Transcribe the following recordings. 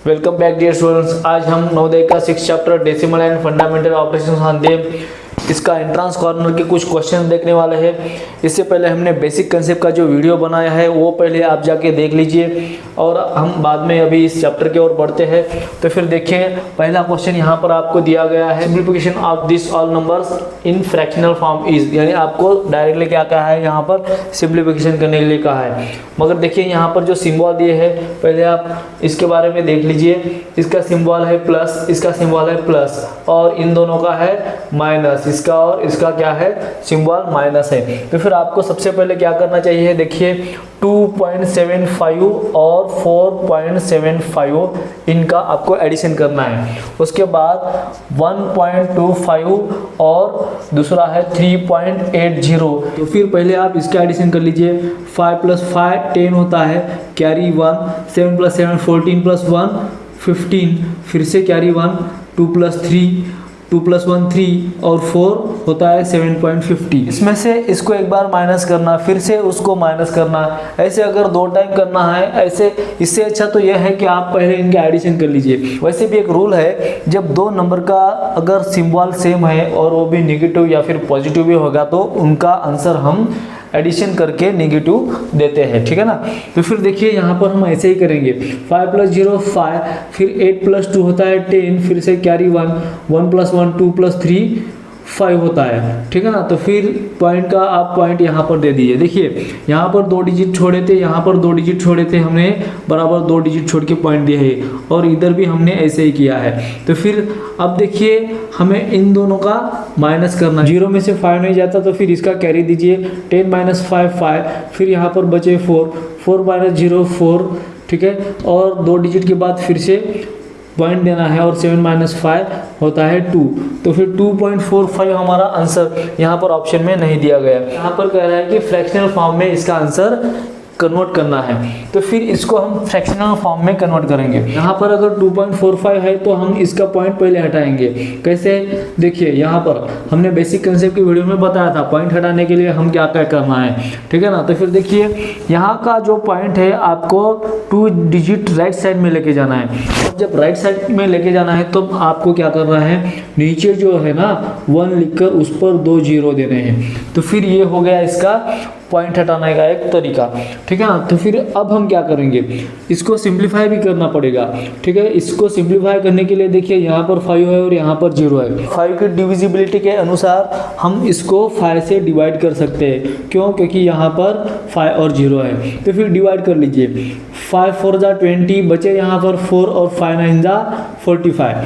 Welcome back dear students. आज हम नवोदय का 6 chapter decimal and fundamental operation संदेव इसका एंट्रेंस कॉर्नर के कुछ क्वेश्चन देखने वाले हैं। इससे पहले हमने बेसिक कंसेप्ट का जो वीडियो बनाया है वो पहले आप जाके देख लीजिए और हम बाद में अभी इस चैप्टर की ओर बढ़ते हैं। तो फिर देखिए, पहला क्वेश्चन यहाँ पर आपको दिया गया है, simplification of this all numbers in fractional form is, यानी आपको डायरेक्टली क्या कहा है, यहाँ पर सिंप्लीफिकेशन करने के लिए कहा है। मगर देखिए यहाँ पर जो सिंबल दिए है पहले आप इसके बारे में देख लीजिए। इसका सिंबल है प्लस, इसका सिंबल है प्लस और इन दोनों का है माइनस, इसका और इसका क्या है, सिंबल माइनस है। तो फिर आपको सबसे पहले क्या करना चाहिए, देखिए 2.75 और 4.75 इनका आपको एडिशन करना है। उसके बाद 1.25 और दूसरा है 3.80। तो फिर पहले आप इसका एडिशन कर लीजिए। 5 + 5 10 होता है, कैरी 1, 7 + 7 14 + 1 15, फिर से कैरी 1, 2 + 3 2 + 1 3 और 4 होता है 7.50। इसमें से इसको एक बार माइनस करना, फिर से उसको माइनस करना, ऐसे अगर 2 टाइम करना है ऐसे। इससे अच्छा तो यह है कि आप पहले इनके एडिशन कर लीजिए। वैसे भी एक रूल है, जब दो नंबर का अगर सिंबल सेम है और वो भी नेगेटिव या फिर पॉजिटिव भी होगा तो उनका आंसर हम एडिशन करके नेगेटिव देते हैं, ठीक है ना। तो फिर देखिए यहाँ पर हम ऐसे ही करेंगे। 5 + 0 5, फिर 8 + 2 होता है 10, फिर से कैरी 1, 1 + 1 2 + 3 5 होता है, ठीक है ना। तो फिर पॉइंट का आप पॉइंट यहाँ पर दे दीजिए। देखिए यहाँ पर 2 डिजिट छोड़े थे, यहाँ पर 2 डिजिट छोड़े थे, हमने बराबर 2 डिजिट छोड़ के पॉइंट दिए है और इधर भी हमने ऐसे ही किया है। तो फिर अब देखिए हमें इन दोनों का माइनस करना है। 0 में से 5 नहीं जाता तो फिर इसका कैरी दीजिए। 10 - 5 5, फिर यहाँ पर बचे 4, 4 - 0 4, ठीक है। और 2 डिजिट के बाद फिर से पॉइंट देना है और 7 - 5 होता है 2। तो फिर 2.45 हमारा आंसर यहाँ पर ऑप्शन में नहीं दिया गया। यहाँ पर कह रहा है कि फ्रैक्शनल फॉर्म में इसका आंसर कन्वर्ट करना है। तो फिर इसको हम फ्रैक्शनल फॉर्म में कन्वर्ट करेंगे। यहाँ पर अगर 2.45 है तो हम इसका पॉइंट पहले हटाएंगे। कैसे, देखिए यहाँ पर हमने बेसिक कंसेप्ट की वीडियो में बताया था पॉइंट हटाने के लिए हम क्या क्या करना है, ठीक है ना। तो फिर देखिए यहाँ का जो पॉइंट है आपको 2 डिजिट राइट साइड में लेके जाना है। और जब राइट साइड में लेके जाना है तो आपको क्या करना है, नीचे जो है ना 1 लिखकर उस पर 2 0 देने हैं। तो फिर ये हो गया इसका पॉइंट हटाने का एक तरीका, ठीक है ना। तो फिर अब हम क्या करेंगे, इसको सिंप्लीफाई भी करना पड़ेगा, ठीक है। इसको सिंप्लीफाई करने के लिए देखिए यहाँ पर 5 है और यहाँ पर 0 है। 5 की डिविजिबिलिटी के अनुसार हम इसको 5 से डिवाइड कर सकते हैं। क्यों, क्योंकि यहाँ पर 5 और 0 है। तो फिर डिवाइड कर लीजिए। 5 × 4 = 20, बचे यहाँ पर 4 और 5 × 9 = 45।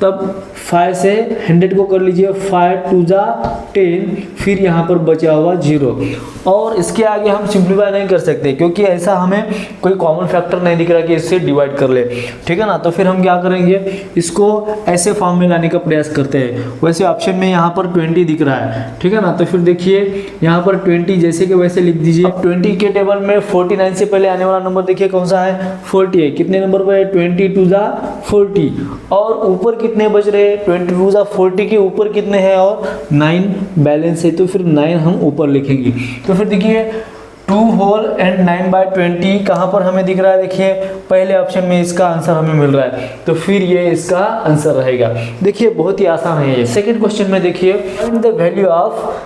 तब 5 से 100 को कर लीजिए, 5 × 2 = 10, फिर यहाँ पर बचा हुआ 0। और इसके आगे हम सिंप्लीफाई नहीं कर सकते क्योंकि ऐसा हमें कोई कॉमन फैक्टर नहीं दिख रहा कि इससे डिवाइड कर ले, ठीक है ना। तो फिर हम क्या करेंगे, इसको ऐसे फॉर्म में लाने का प्रयास करते हैं। वैसे ऑप्शन में यहाँ पर 20 दिख रहा है, ठीक है ना। तो फिर देखिए यहाँ पर 20 जैसे कि वैसे लिख दीजिए। 20 के टेबल में 49 से पहले आने वाला नंबर देखिए कौन सा है, 40 है। कितने नंबर पर है, 22 = 40 और ऊपर कितने बच रहे, 22 = 40 के ऊपर कितने हैं और 9 बैलेंस है। तो फिर 9 हम ऊपर लिखेंगे। तो फिर देखिए 2 होल एंड 9/20 कहाँ पर हमें दिख रहा है, देखिए पहले ऑप्शन में इसका आंसर हमें मिल रहा है। तो फिर ये इसका आंसर रहेगा। देखिए बहुत ही आसान है ये। सेकंड क्वेश्चन में देखिए, फाइंड द वैल्यू ऑफ,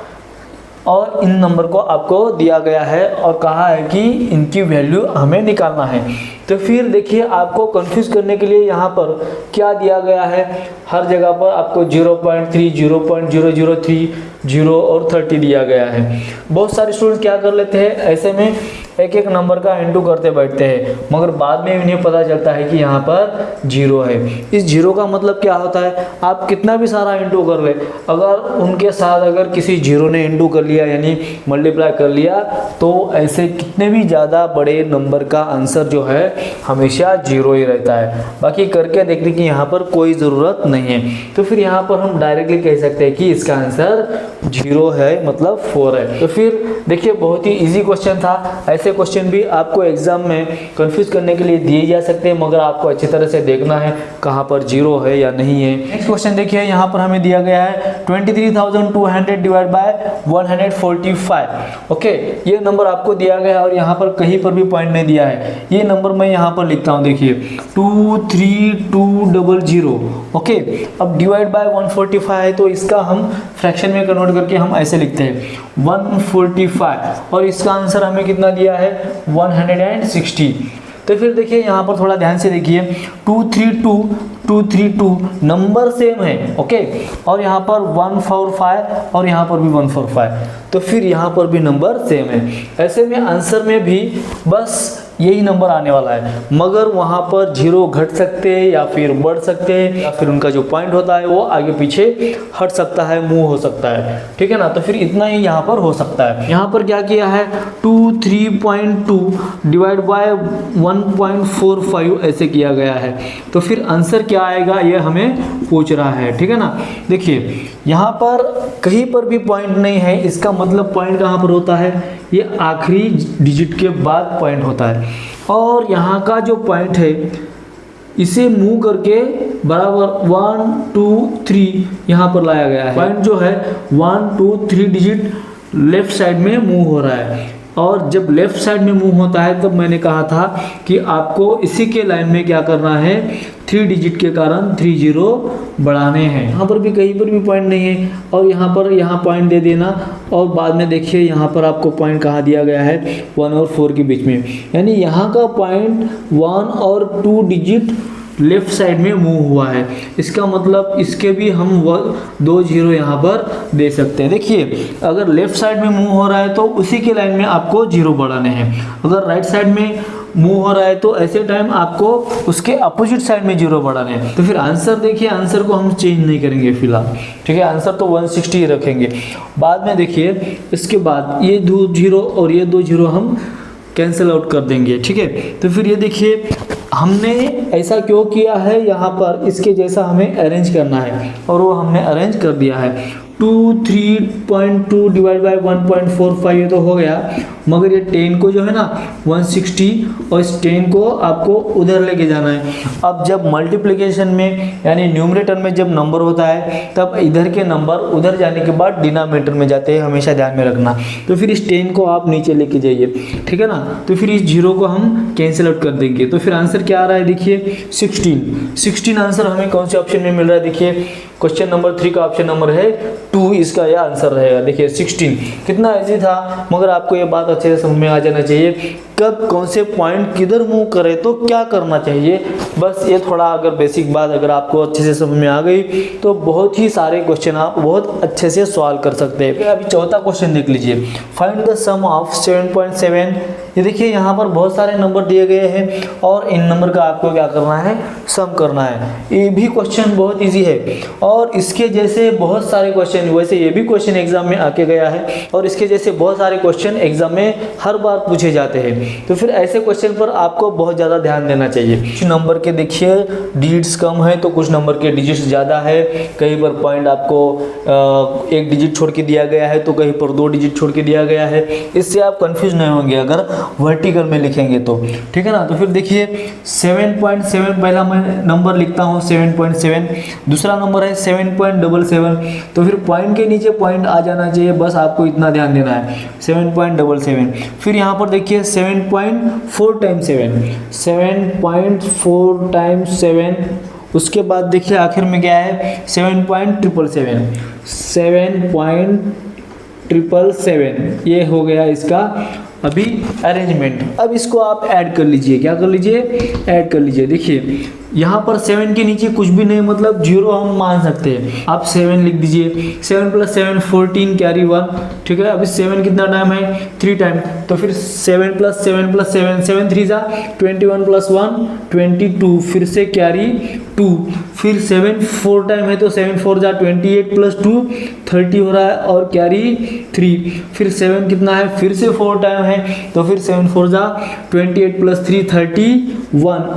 और इन नंबर को आपको दिया गया है और कहा है कि इनकी वैल्यू हमें निकालना है। तो फिर देखिए आपको कंफ्यूज करने के लिए यहाँ पर क्या दिया गया है, हर जगह पर आपको 0.3 0.003 0 और 30 दिया गया है। बहुत सारे स्टूडेंट क्या कर लेते हैं, ऐसे में एक एक नंबर का इंटू करते बैठते हैं, मगर बाद में उन्हें पता चलता है कि यहाँ पर 0 है। इस 0 का मतलब क्या होता है, आप कितना भी सारा इंटू कर ले, अगर उनके साथ अगर किसी 0 ने इंटू कर लिया यानी मल्टीप्लाई कर लिया तो ऐसे कितने भी ज़्यादा बड़े नंबर का आंसर जो है हमेशा 0 ही रहता है। बाकी करके देखने की यहाँ पर कोई ज़रूरत नहीं है। तो फिर यहाँ पर हम डायरेक्टली कह सकते हैं कि इसका आंसर 0 है, मतलब 4 है। तो फिर देखिए बहुत ही इजी क्वेश्चन था। ऐसे क्वेश्चन भी आपको एग्जाम में कंफ्यूज करने के लिए दिए जा सकते हैं, मगर आपको अच्छी तरह से देखना है कहाँ पर 0 है या नहीं है। नेक्स्ट क्वेश्चन देखिए, यहाँ पर हमें दिया गया है 23,200 डिवाइड बाय 145। ओके, ये नंबर आपको दिया गया है और यहाँ पर कहीं पर भी पॉइंट नहीं दिया है। ये नंबर मैं यहाँ पर लिखता हूँ, देखिए 23200। ओके, अब डिवाइड बाय 145 है तो इसका हम फ्रैक्शन में कन्वर्ट करके हम ऐसे लिखते हैं 145 और इसका आंसर हमें कितना दिया है 160। तो फिर देखिए यहाँ पर थोड़ा ध्यान से देखिए 232 नंबर सेम है। ओके, और यहाँ पर 145 और यहाँ पर भी 145, तो फिर यहाँ पर भी नंबर सेम है। ऐसे में आंसर में भी बस यही नंबर आने वाला है, मगर वहाँ पर जीरो घट सकते हैं या फिर बढ़ सकते हैं, या फिर उनका जो पॉइंट होता है वो आगे पीछे हट सकता है, मूव हो सकता है। ठीक है ना, तो फिर इतना ही यहाँ पर हो सकता है। यहाँ पर क्या किया है 23.2 डिवाइड बाय 1.45 ऐसे किया गया है। तो फिर आंसर क्या आएगा ये हमें पूछ रहा है। ठीक है ना, देखिए यहाँ पर कहीं पर भी पॉइंट नहीं है, इसका मतलब पॉइंट कहाँ पर होता है, ये आखिरी डिजिट के बाद पॉइंट होता है। और यहाँ का जो पॉइंट है इसे मूव करके बराबर 1 2 3 यहाँ पर लाया गया है। पॉइंट जो है 1 2 3 डिजिट लेफ्ट साइड में मूव हो रहा है, और जब लेफ्ट साइड में मूव होता है तब मैंने कहा था कि आपको इसी के लाइन में क्या करना है, 3 डिजिट के कारण 3 जीरो बढ़ाने हैं। यहाँ पर भी कहीं पर भी पॉइंट नहीं है और यहाँ पॉइंट दे देना, और बाद में देखिए यहाँ पर आपको पॉइंट कहाँ दिया गया है 1 और 4 के बीच में, यानी यहाँ का पॉइंट 1 और 2 डिजिट लेफ्ट साइड में मूव हुआ है। इसका मतलब इसके भी हम 2 जीरो यहाँ पर दे सकते हैं। देखिए अगर लेफ्ट साइड में मूव हो रहा है तो उसी के लाइन में आपको जीरो बढ़ाने हैं, अगर राइट साइड में मूव हो रहा है तो ऐसे टाइम आपको उसके अपोजिट साइड में जीरो बढ़ाने हैं। तो फिर आंसर देखिए, आंसर को हम चेंज नहीं करेंगे फिलहाल। ठीक है, आंसर तो 160 रखेंगे। बाद में देखिए इसके बाद ये 2 जीरो और ये 2 जीरो हम कैंसिल आउट कर देंगे। ठीक है, तो फिर ये देखिए हमने ऐसा क्यों किया है, यहाँ पर इसके जैसा हमें अरेंज करना है और वो हमने अरेंज कर दिया है। 23.2 डिवाइड बाय 1.45 ये तो हो गया, मगर ये 10 को जो है ना 160 और इस 10 को आपको उधर लेके जाना है। अब जब मल्टीप्लिकेशन में यानी न्यूमरेटर में जब नंबर होता है तब इधर के नंबर उधर जाने के बाद डिनोमिनेटर में जाते हैं, हमेशा ध्यान में रखना। तो फिर इस 10 को आप नीचे लेके जाइए। ठीक है ना, तो फिर इस जीरो को हम कैंसिल आउट कर देंगे। तो फिर आंसर क्या आ रहा है, देखिए 16 आंसर हमें कौन से ऑप्शन में मिल रहा है। देखिए क्वेश्चन नंबर 3 का ऑप्शन नंबर है 2, इसका यह आंसर रहेगा। देखिए 16 कितना इजी था, मगर आपको ये बात अच्छे से समझ में आ जाना चाहिए कब कौन से पॉइंट किधर मूव करे तो क्या करना चाहिए। बस ये थोड़ा अगर बेसिक बात अगर आपको अच्छे से समझ में आ गई तो बहुत ही सारे क्वेश्चन आप बहुत अच्छे से सॉल्व कर सकते हैं। अभी चौथा क्वेश्चन देख लीजिए, फाइंड द सम ऑफ 7.7। ये देखिए यहाँ पर बहुत सारे नंबर दिए गए हैं और इन नंबर का आपको क्या करना है, सम करना है। ये भी क्वेश्चन बहुत ईजी है और इसके जैसे बहुत सारे क्वेश्चन, वैसे ये भी क्वेश्चन एग्जाम में आके गया है और इसके जैसे बहुत सारे क्वेश्चन एग्जाम में हर बार पूछे जाते हैं। तो फिर ऐसे क्वेश्चन पर आपको बहुत ज़्यादा ध्यान देना चाहिए। कुछ नंबर के देखिए डिजिट्स कम है तो कुछ नंबर के डिजिट्स ज़्यादा है, कहीं पर पॉइंट आपको 1 डिजिट छोड़ के दिया गया है तो कहीं पर 2 डिजिट छोड़ के दिया गया है। इससे आप कंफ्यूज नहीं होंगे अगर वर्टिकल में लिखेंगे तो। ठीक है ना, तो फिर देखिए 7.7 पहला मैं नंबर लिखता हूँ 7.7, दूसरा नंबर है 7.77। तो फिर पॉइंट के नीचे पॉइंट आ जाना चाहिए, बस आपको इतना ध्यान देना है 7.77। फिर यहाँ पर देखिए 7.4 टाइम्स 7.4 टाइम्स 7। उसके बाद देखिए आखिर में क्या है 7.7 ये हो गया इसका अभी अरेंजमेंट। अब इसको आप ऐड कर लीजिए, क्या कर लीजिए, ऐड कर लीजिए। देखिए यहाँ पर 7 के नीचे कुछ भी नहीं, मतलब जीरो हम मान सकते हैं। आप 7 लिख दीजिए, 7 + 7 14 कैरी 1। ठीक है, अभी 7 कितना टाइम है, 3 टाइम। तो फिर 7 + 7 + 7 7 3 जा 21 + 1 22, फिर से कैरी 2, फिर 7 4 टाइम है तो 7 4 जा 28 + 2 30 हो रहा है और कैरी 3। फिर 7 कितना है, फिर से 4 टाइम है तो फिर 7 4 जा 28 + 3 31,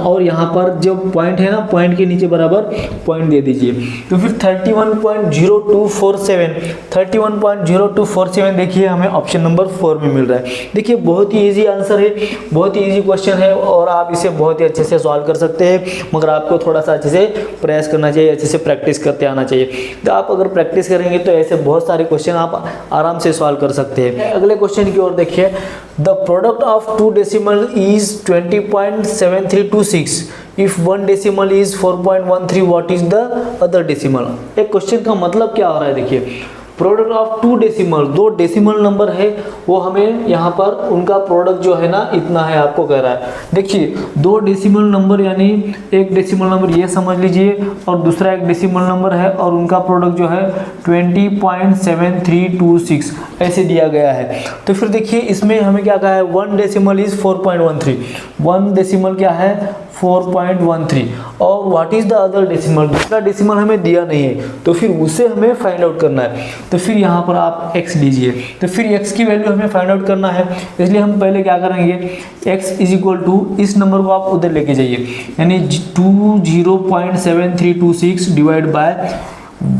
और यहाँ पर जो पॉइंट है ना पॉइंट के नीचे बराबर पॉइंट दे दीजिए। तो फिर 31.0247 देखिए हमें ऑप्शन नंबर 4 में मिल रहा है। देखिए बहुत ही इजी आंसर है, बहुत ही इजी क्वेश्चन है और आप इसे बहुत ही अच्छे से सॉल्व कर सकते हैं, मगर आपको थोड़ा सा अच्छे से प्रयास करना चाहिए, अच्छे से प्रैक्टिस करते आना चाहिए। तो आप अगर प्रैक्टिस करेंगे तो ऐसे बहुत सारे क्वेश्चन आप आराम से सॉल्व कर सकते हैं। अगले क्वेश्चन की ओर देखिए, the product of 2 decimal is 20.7326, if 1 decimal is 4.13, what is the other decimal. एक क्वेश्चन का मतलब क्या हो रहा है, देखिए product of 2 decimal, 2 decimal number है, वो हमें यहाँ पर उनका प्रोडक्ट जो है ना इतना है आपको कह रहा है। देखिए 2 डेसिमल नंबर यानी एक डेसिमल नंबर ये समझ लीजिए और दूसरा एक डेसिमल नंबर है और उनका प्रोडक्ट जो है 20.7326 ऐसे दिया गया है। तो फिर देखिए इसमें हमें क्या कहा है, 1 डेसिमल इज 4.13, 1 डेसिमल क्या है 4.13, और what is the other decimal, दूसरा डेसिमल हमें दिया नहीं है तो फिर उसे हमें फाइंड आउट करना है। तो फिर यहाँ पर आप x लीजिए, तो फिर x की वैल्यू हमें फाइंड आउट करना है, इसलिए हम पहले क्या करेंगे, x इज इक्वल टू इस नंबर को आप उधर लेके जाइए, यानी 20.7326 डिवाइड बाय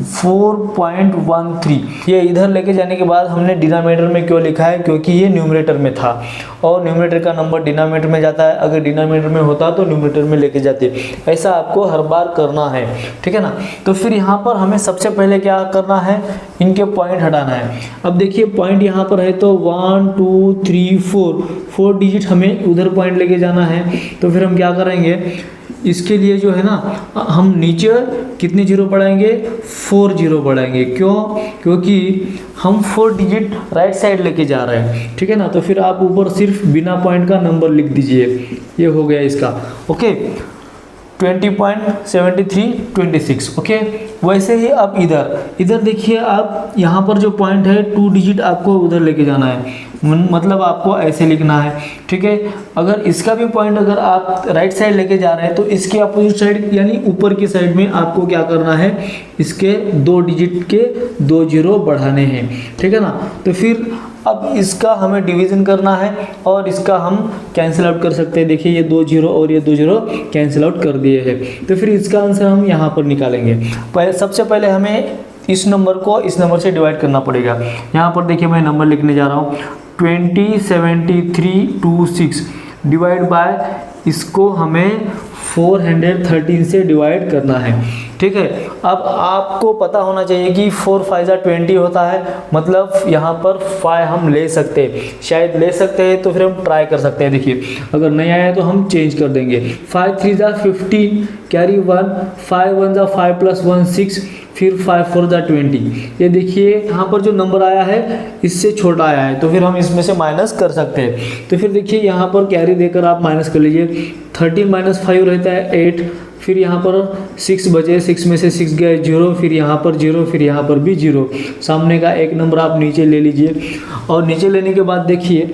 4.13, ये इधर लेके जाने के बाद हमने डिनोमिनेटर में क्यों लिखा है, क्योंकि ये न्यूमरेटर में था और न्यूमरेटर का नंबर डिनोमिनेटर में जाता है, अगर डिनोमिनेटर में होता तो न्यूमरेटर में लेके जाते, ऐसा आपको हर बार करना है, ठीक है ना। तो फिर यहाँ पर हमें सबसे पहले क्या करना है, इनके पॉइंट हटाना है। अब देखिए पॉइंट यहाँ पर है तो 1 2 3 4 डिजिट हमें उधर पॉइंट लेके जाना है। तो फिर हम क्या करेंगे, इसके लिए जो है ना हम नीचे कितने जीरो बढ़ाएंगे, 4 जीरो बढ़ाएंगे। क्यों, क्योंकि हम 4 डिजिट राइट साइड लेके जा रहे हैं, ठीक है ना। तो फिर आप ऊपर सिर्फ बिना पॉइंट का नंबर लिख दीजिए, ये हो गया इसका, ओके 20.7326, ओके। वैसे ही अब इधर देखिए आप यहाँ पर जो पॉइंट है 2 डिजिट आपको उधर लेके जाना है, मतलब आपको ऐसे लिखना है, ठीक है। अगर इसका भी पॉइंट अगर आप राइट साइड लेके जा रहे हैं तो इसके अपोजिट साइड यानी ऊपर की साइड में आपको क्या करना है, इसके 2 डिजिट के 2 जीरो बढ़ाने हैं, ठीक है ना। तो फिर अब इसका हमें डिवीजन करना है और इसका हम कैंसिल आउट कर सकते हैं। देखिए ये 2 जीरो और ये 2 जीरो कैंसिल आउट कर दिए हैं। तो फिर इसका आंसर हम यहाँ पर निकालेंगे। सबसे पहले हमें इस नंबर को इस नंबर से डिवाइड करना पड़ेगा। यहाँ पर देखिए मैं नंबर लिखने जा रहा हूँ 20.7326 डिवाइड बाय इसको हमें 413 से डिवाइड करना है, ठीक है। अब आपको पता होना चाहिए कि 4 5 20 होता है, मतलब यहाँ पर 5 हम ले सकते हैं, शायद ले सकते हैं तो फिर हम ट्राई कर सकते हैं। देखिए अगर नहीं आया तो हम चेंज कर देंगे। 5 3 15 कैरी 1, 5 1 5 + 1 6, फिर 5 4 20। ये देखिए यहाँ पर जो नंबर आया है इससे छोटा आया है तो फिर हम इसमें से माइनस कर सकते हैं। तो फिर देखिए यहाँ पर कैरी देकर आप माइनस कर लीजिए। 13 - 5 रहता है 8, फिर यहाँ पर 6 बचे, 6 में से 6 गए 0, फिर यहाँ पर 0, फिर यहाँ पर भी 0। सामने का एक नंबर आप नीचे ले लीजिए और नीचे लेने के बाद देखिए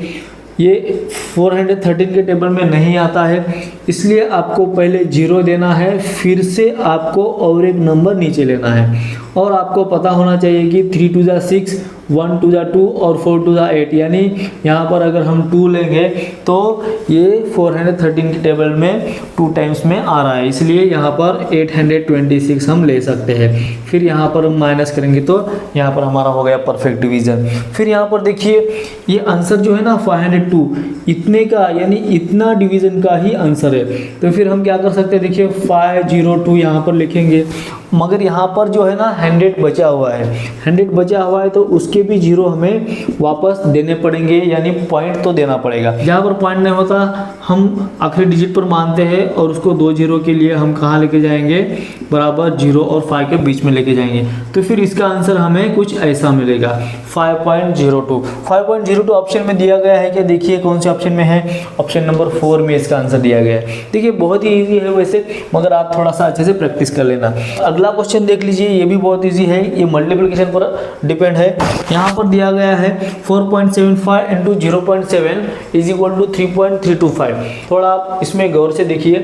ये 413 के टेबल में नहीं आता है, इसलिए आपको पहले 0 देना है, फिर से आपको और एक नंबर नीचे लेना है। और आपको पता होना चाहिए कि 3 2 6, 1 2 2 और 4 2 8, यानी यहाँ पर अगर हम 2 लेंगे तो ये 413 के टेबल में 2 टाइम्स में आ रहा है, इसलिए यहाँ पर 826 हम ले सकते हैं। फिर यहाँ पर हम माइनस करेंगे तो यहाँ पर हमारा हो गया परफेक्ट डिवीजन। फिर यहाँ पर देखिए ये आंसर जो है ना 502, इतने का यानी इतना डिवीजन का ही आंसर है। तो फिर हम क्या कर सकते हैं, देखिए 502 यहाँ पर लिखेंगे, मगर यहाँ पर जो है ना 100 बचा हुआ है, 100 बचा हुआ है तो उसके भी 0 हमें वापस देने पड़ेंगे, यानी पॉइंट तो देना पड़ेगा। जहाँ पर पॉइंट नहीं होता हम आखिरी डिजिट पर मानते हैं और उसको 2 जीरो के लिए हम कहाँ लेके जाएंगे, बराबर 0 और 5 के बीच में लेके जाएंगे। तो फिर इसका आंसर हमें कुछ ऐसा मिलेगा 5.02। 5.02 ऑप्शन में दिया गया है क्या, देखिए कौन से ऑप्शन में है, ऑप्शन नंबर 4 में इसका आंसर दिया गया है। देखिए बहुत ही ईजी है वैसे, मगर आप थोड़ा सा अच्छे से प्रैक्टिस कर लेना। अगला क्वेश्चन देख लीजिए, ये भी बहुत इजी है, ये मल्टीप्लिकेशन पर डिपेंड है। यहाँ पर दिया गया है 4.75 × 0.7 = 3.325। थोड़ा आप इसमें गौर से देखिए,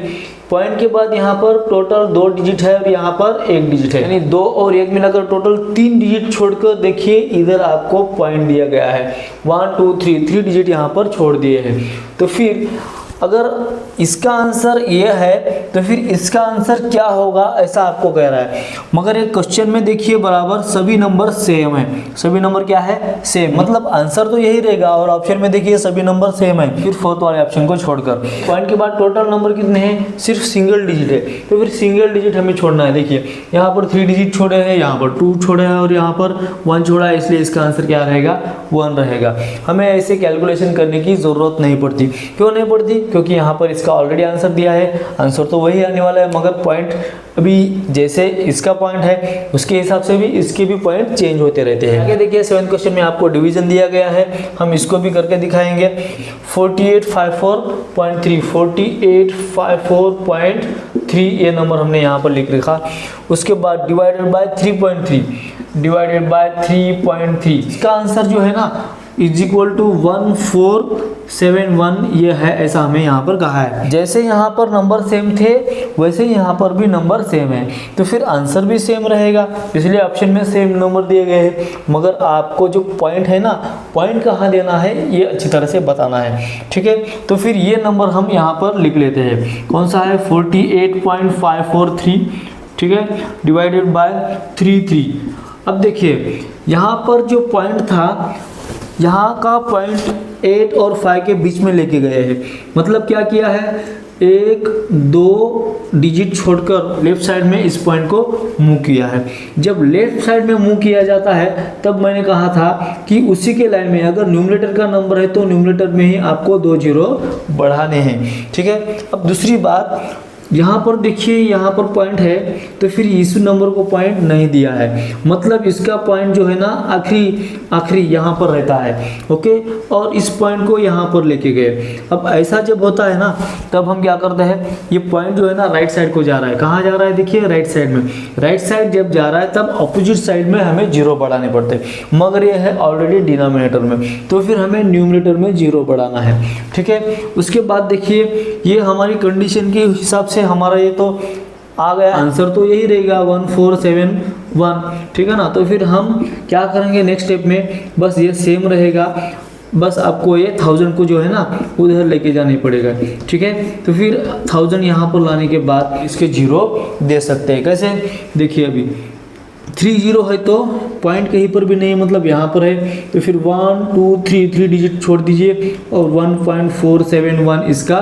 पॉइंट के बाद यहाँ पर टोटल 2 डिजिट है और यहाँ पर 1 डिजिट है, यानी 2 और 1 मिलाकर टोटल 3 डिजिट छोड़कर देखिए इधर आपको पॉइंट दिया गया है 1 2 3 डिजिट यहाँ पर छोड़ दिए हैं। तो फिर अगर इसका आंसर ये है तो फिर इसका आंसर क्या होगा, ऐसा आपको कह रहा है। मगर एक क्वेश्चन में देखिए बराबर सभी नंबर सेम है, सभी नंबर क्या है, सेम, मतलब आंसर तो यही रहेगा। और ऑप्शन में देखिए सभी नंबर सेम है, फिर फोर्थ वाले ऑप्शन को छोड़कर। पॉइंट के बाद टोटल नंबर कितने हैं, सिर्फ सिंगल डिजिट है, तो फिर सिंगल डिजिट हमें छोड़ना है। देखिए यहाँ पर 3 डिजिट छोड़े हैं, यहाँ पर 2 छोड़े हैं और यहाँ पर 1 छोड़ा है, इसलिए इसका आंसर क्या रहेगा, 1 रहेगा। हमें ऐसे कैलकुलेशन करने की ज़रूरत नहीं पड़ती। क्यों नहीं पड़ती, क्योंकि यहाँ पर इसका ऑलरेडी आंसर दिया है, आंसर तो वही आने वाला है, मगर पॉइंट अभी जैसे इसका पॉइंट है उसके हिसाब से भी इसके भी पॉइंट चेंज होते रहते हैं। आगे देखिए 7th क्वेश्चन में आपको डिवीजन दिया गया है, हम इसको भी करके दिखाएंगे। 4854.3 4854.3 ये नंबर हमने यहाँ पर लिख रखा। उसके बाद डिवाइडेड बाय 3.3 डिवाइडेड बाय 3.3, इसका आंसर जो है ना इज इक्वल टू 1471 ये है, ऐसा हमें यहाँ पर कहा है। जैसे यहाँ पर नंबर सेम थे वैसे यहाँ पर भी नंबर सेम है, तो फिर आंसर भी सेम रहेगा, इसलिए ऑप्शन में सेम नंबर दिए गए हैं। मगर आपको जो पॉइंट है ना, पॉइंट कहाँ देना है ये अच्छी तरह से बताना है, ठीक है। तो फिर ये नंबर हम यहाँ पर लिख लेते हैं, कौन सा है 48.543, ठीक है, डिवाइडेड बाय 33। अब देखिए यहाँ पर जो पॉइंट था, यहाँ का पॉइंट 8 और 5 के बीच में लेके गए हैं। मतलब क्या किया है, 1-2 डिजिट छोड़कर लेफ्ट साइड में इस पॉइंट को मूव किया है। जब लेफ्ट साइड में मूव किया जाता है तब मैंने कहा था कि उसी के लाइन में अगर न्यूमरेटर का नंबर है तो न्यूमरेटर में ही आपको 2 जीरो बढ़ाने हैं, ठीक है। अब दूसरी बात, यहाँ पर देखिए यहाँ पर पॉइंट है तो फिर इस नंबर को पॉइंट नहीं दिया है, मतलब इसका पॉइंट जो है ना आखिरी यहाँ पर रहता है, ओके। और इस पॉइंट को यहाँ पर लेके गए। अब ऐसा जब होता है ना तब हम क्या करते हैं, ये पॉइंट जो है ना राइट साइड को जा रहा है। कहाँ जा रहा है, देखिए राइट साइड में। राइट साइड जब जा रहा है तब अपोजिट साइड में हमें जीरो बढ़ाने पड़ते हैं, मगर ये है ऑलरेडी डिनोमिनेटर में, तो फिर हमें न्यूमरेटर में जीरो बढ़ाना है, ठीक है। उसके बाद देखिए ये हमारी कंडीशन के हिसाब से हमारा ये तो आ गया, आंसर तो यही रहेगा 1471, ठीक है ना। तो फिर हम क्या करेंगे नेक्स्ट स्टेप में, बस ये सेम रहेगा, बस आपको ये 1000 को जो है ना उधर लेके जाना पड़ेगा, ठीक है। तो फिर 1000 यहाँ पर लाने के बाद इसके जीरो दे सकते हैं। कैसे, देखिए अभी 3 जीरो है तो पॉइंट कहीं पर भी नहीं, मतलब यहाँ पर है, तो फिर 1 2 3 डिजिट छोड़ दीजिए और 1.471 इसका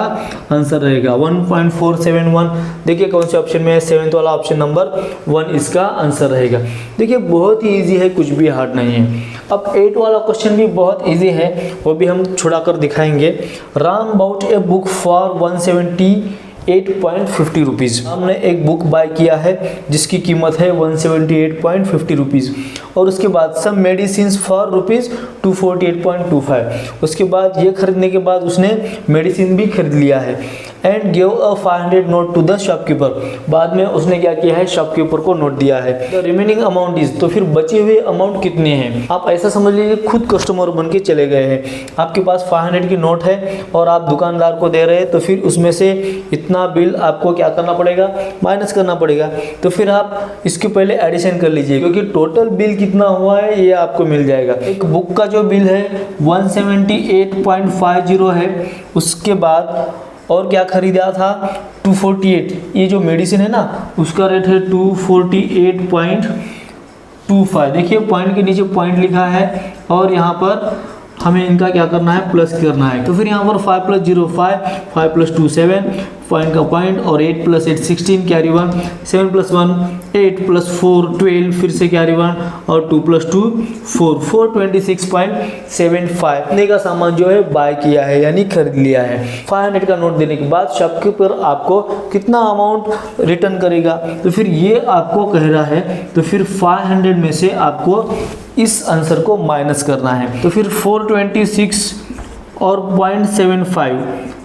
आंसर रहेगा। 1.471 देखिए कौन से ऑप्शन में है, 7th वाला ऑप्शन नंबर 1 इसका आंसर रहेगा। देखिए बहुत ही इजी है, कुछ भी हार्ड नहीं है। अब 8 वाला क्वेश्चन भी बहुत इजी है, वो भी हम छुड़ा कर दिखाएंगे। Ram bought a book for 178.50 rupees. हमने एक बुक बाय किया है जिसकी कीमत है 178.50 रुपीज़, और उसके बाद सब मेडिसिन फॉर रुपीज़ 248.25। उसके बाद ये खरीदने के बाद उसने मेडिसिन भी खरीद लिया है and give a 500 note to the shopkeeper. बाद में उसने क्या किया है, शॉपकीपर को नोट दिया है। द रिमेनिंग अमाउंट इज, तो फिर बचे हुए अमाउंट कितने हैं। आप ऐसा समझ लीजिए खुद कस्टमर बन के चले गए हैं, आपके पास 500 की नोट है और आप दुकानदार को दे रहे हैं, तो फिर उसमें से इतना बिल आपको क्या करना पड़ेगा, माइनस करना पड़ेगा। तो फिर आप इसके पहले एडिशन कर लीजिए, क्योंकि टोटल बिल कितना हुआ है ये आपको मिल जाएगा। एक बुक का जो बिल है 178.50 है, उसके बाद और क्या खरीदा था 248, ये जो मेडिसिन है ना उसका रेट है 248.25। देखिए पॉइंट के नीचे पॉइंट लिखा है और यहाँ पर हमें इनका क्या करना है, प्लस करना है। तो फिर यहाँ पर 5 + 0 5, 5 + 2 7, पॉइंट का पॉइंट, और 8 + 8 16 कैरी 1, 7 + 1 8 + 4 12, फिर से कैरी 1, और 2 + 2 4, 426.75 इतने का सामान जो है बाय किया है, यानी खरीद लिया है। 500 का नोट देने के बाद शॉपकीपर आपको कितना अमाउंट रिटर्न करेगा, तो फिर ये आपको कह रहा है, तो फिर 500 में से आपको इस आंसर को माइनस करना है। तो फिर 426 और 0.75,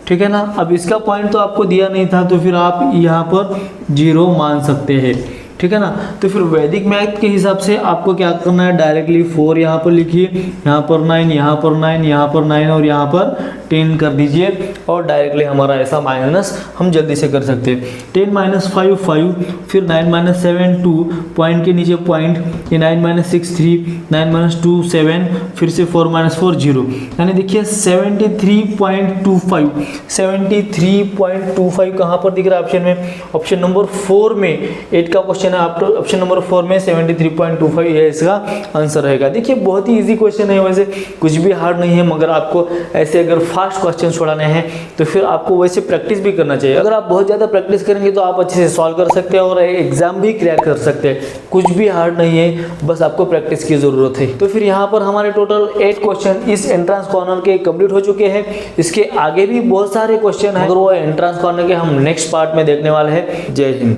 ठीक है ना। अब इसका पॉइंट तो आपको दिया नहीं था, तो फिर आप यहाँ पर जीरो मान सकते हैं, ठीक है ना। तो फिर वैदिक मैथ के हिसाब से आपको क्या करना है, डायरेक्टली 4 यहाँ पर लिखिए, यहाँ पर 9, यहाँ पर 9, यहाँ पर 9 और यहाँ पर 10 कर दीजिए और डायरेक्टली हमारा ऐसा माइनस हम जल्दी से कर सकते हैं। 10 - 5 5, फिर 9 - 7 2, पॉइंट के नीचे पॉइंट, ये 9 - 6 3, 9 - 2 7, फिर से 4 - 4 0, यानी देखिए 73.25। 73.25 कहाँ पर दिख रहा है ऑप्शन में, ऑप्शन नंबर 4 में 8 का क्वेश्चन है, आप ऑप्शन नंबर 4 में 73.25 ये इसका आंसर रहेगा। देखिए बहुत ही इजी क्वेश्चन है, वैसे कुछ भी हार्ड नहीं है, मगर आपको ऐसे अगर फास्ट क्वेश्चन छोड़ाने हैं तो फिर आपको वैसे प्रैक्टिस भी करना चाहिए। अगर आप बहुत ज़्यादा प्रैक्टिस करेंगे तो आप अच्छे से सॉल्व कर सकते हैं और एग्जाम भी क्रैक कर सकते हैं। कुछ भी हार्ड नहीं है, बस आपको प्रैक्टिस की ज़रूरत है। तो फिर यहाँ पर हमारे टोटल 8 क्वेश्चन इस एंट्रेंस कॉर्नर के कंप्लीट हो चुके हैं। इसके आगे भी बहुत सारे क्वेश्चन हैं, अगर वो एंट्रेंस कॉर्नर के हम नेक्स्ट पार्ट में देखने वाले हैं। जय हिंद।